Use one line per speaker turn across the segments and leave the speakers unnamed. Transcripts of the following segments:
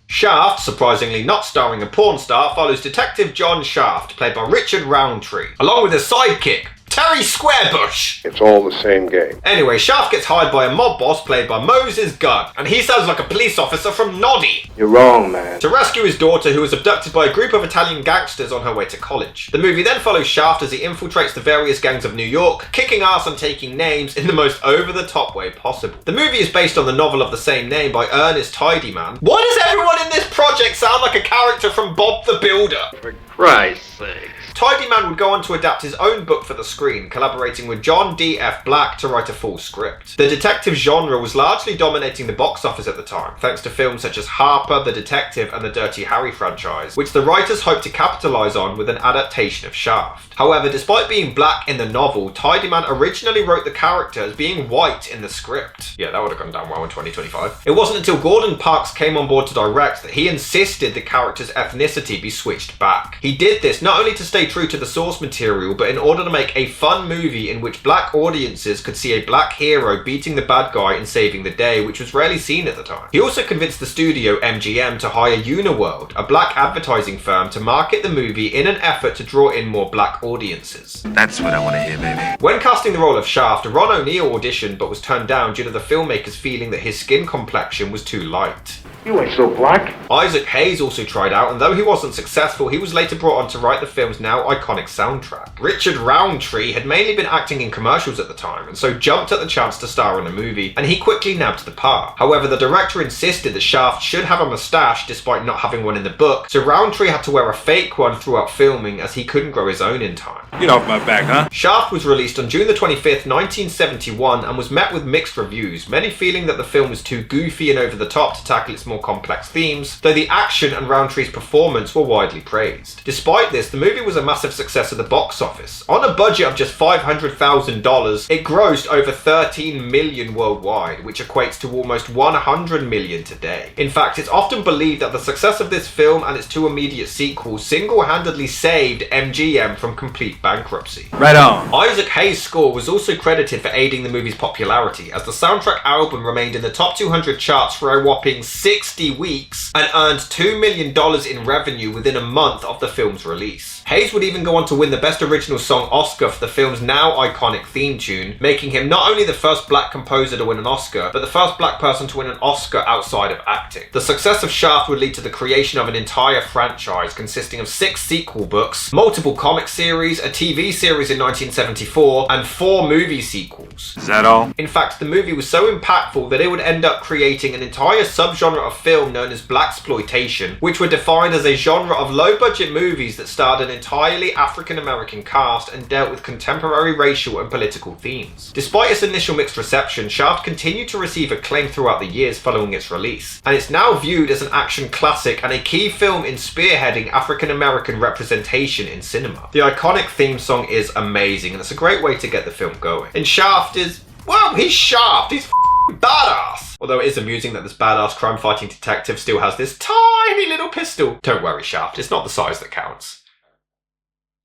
Shaft, surprisingly not starring a porn star, follows Detective John Shaft, played by Richard Roundtree, along with his sidekick, Terry Squarebush.
It's all the same game.
Anyway, Shaft gets hired by a mob boss played by Moses Gunn, and he sounds like a police officer from Noddy,
You're wrong, man.
to rescue his daughter, who was abducted by a group of Italian gangsters on her way to college. The movie then follows Shaft as he infiltrates the various gangs of New York, kicking ass and taking names in the most over-the-top way possible. The movie is based on the novel of the same name by Ernest Tidyman. Why does everyone in this project sound like a character from Bob the Builder?
For Christ's sake.
Tidyman would go on to adapt his own book for the screen, collaborating with John D. F. Black to write a full script. The detective genre was largely dominating the box office at the time, thanks to films such as Harper, The Detective, and the Dirty Harry franchise, which the writers hoped to capitalize on with an adaptation of Shaft. However, despite being black in the novel, Tidyman originally wrote the character as being white in the script. Yeah, that would have gone down well in 2025. It wasn't until Gordon Parks came on board to direct that he insisted the character's ethnicity be switched back. He did this not only to stay true to the source material, but in order to make a fun movie in which black audiences could see a black hero beating the bad guy and saving the day, which was rarely seen at the time. He also convinced the studio MGM to hire Uniworld, a black advertising firm, to market the movie in an effort to draw in more black audiences.
That's what I want to hear, baby.
When casting the role of Shaft, Ron O'Neal auditioned but was turned down due to the filmmakers feeling that his skin complexion was too light.
You ain't so black.
Isaac Hayes also tried out, and though he wasn't successful, he was later brought on to write the film's now iconic soundtrack. Richard Roundtree had mainly been acting in commercials at the time, and so jumped at the chance to star in a movie, and he quickly nabbed the part. However, the director insisted that Shaft should have a moustache despite not having one in the book, so Roundtree had to wear a fake one throughout filming as he couldn't grow his own in time.
Get off my back, huh?
Shaft was released on June the 25th, 1971, and was met with mixed reviews, many feeling that the film was too goofy and over the top to tackle its more complex themes, though the action and Roundtree's performance were widely praised. Despite this, the movie was a massive success at the box office. On a budget of just $500,000, it grossed over $13 million worldwide, which equates to almost $100 million today. In fact, it's often believed that the success of this film and its two immediate sequels single-handedly saved MGM from complete bankruptcy.
Right on.
Isaac Hayes' score was also credited for aiding the movie's popularity, as the soundtrack album remained in the top 200 charts for a whopping 60 weeks and earned $2 million in revenue within a month of the film's release. Hayes would even go on to win the Best Original Song Oscar for the film's now iconic theme tune, making him not only the first black composer to win an Oscar, but the first black person to win an Oscar outside of acting. The success of Shaft would lead to the creation of an entire franchise consisting of 6 sequel books, multiple comic series, a TV series in 1974, and 4 movie sequels.
Is that all?
In fact, the movie was so impactful that it would end up creating an entire subgenre of film known as Blaxploitation, which were defined as a genre of low-budget movies that starred an entirely African-American cast and dealt with contemporary racial and political themes. Despite its initial mixed reception, Shaft continued to receive acclaim throughout the years following its release, and it's now viewed as an action classic and a key film in spearheading African-American representation in cinema. The iconic theme song is amazing, and it's a great way to get the film going. And Shaft is, well, he's Shaft, he's badass. Although it is amusing that this badass crime-fighting detective still has this tiny little pistol. Don't worry, Shaft, it's not the size that counts.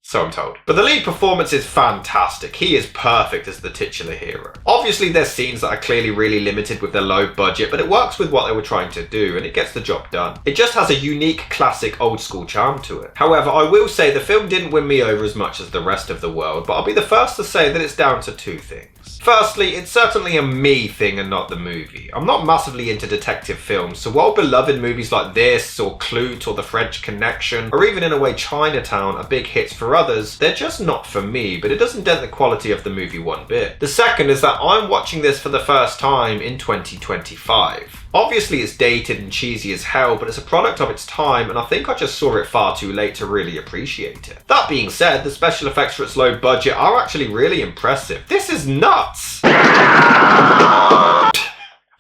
So I'm told. But the lead performance is fantastic. He is perfect as the titular hero. Obviously there's scenes that are clearly really limited with their low budget, but it works with what they were trying to do and it gets the job done. It just has a unique, classic, old school charm to it. However, I will say the film didn't win me over as much as the rest of the world, but I'll be the first to say that it's down to 2 things. Firstly, it's certainly a me thing and not the movie. I'm not massively into detective films, so while beloved movies like this, or Clute, or The French Connection, or even in a way Chinatown are big hits for others, they're just not for me, but it doesn't dent the quality of the movie one bit. The second is that I'm watching this for the first time in 2025. Obviously it's dated and cheesy as hell, but it's a product of its time and I think I just saw it far too late to really appreciate it. That being said, the special effects for its low budget are actually really impressive. This is nuts!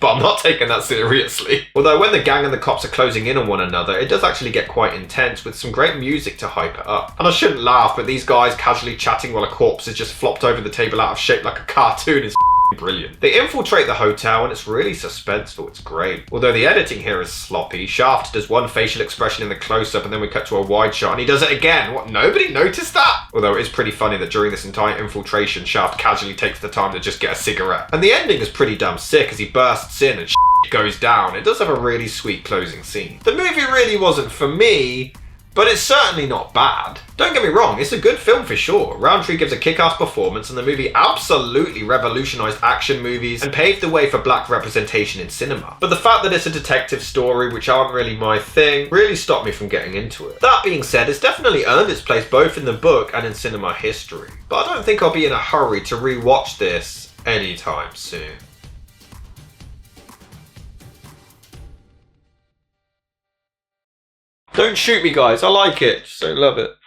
But I'm not taking that seriously. Although when the gang and the cops are closing in on one another, it does actually get quite intense with some great music to hype it up. And I shouldn't laugh, but these guys casually chatting while a corpse is just flopped over the table out of shape like a cartoon is brilliant. They infiltrate the hotel and it's really suspenseful, it's great. Although the editing here is sloppy, Shaft does one facial expression in the close-up and then we cut to a wide shot and he does it again. What, nobody noticed that? Although it is pretty funny that during this entire infiltration, Shaft casually takes the time to just get a cigarette. And the ending is pretty damn sick as he bursts in and goes down. It does have a really sweet closing scene. The movie really wasn't for me, but it's certainly not bad. Don't get me wrong, it's a good film for sure. Roundtree gives a kick-ass performance and the movie absolutely revolutionized action movies and paved the way for black representation in cinema. But the fact that it's a detective story, which aren't really my thing, really stopped me from getting into it. That being said, it's definitely earned its place both in the book and in cinema history. But I don't think I'll be in a hurry to re-watch this anytime soon. Don't shoot me, guys. I like it. Just don't love it.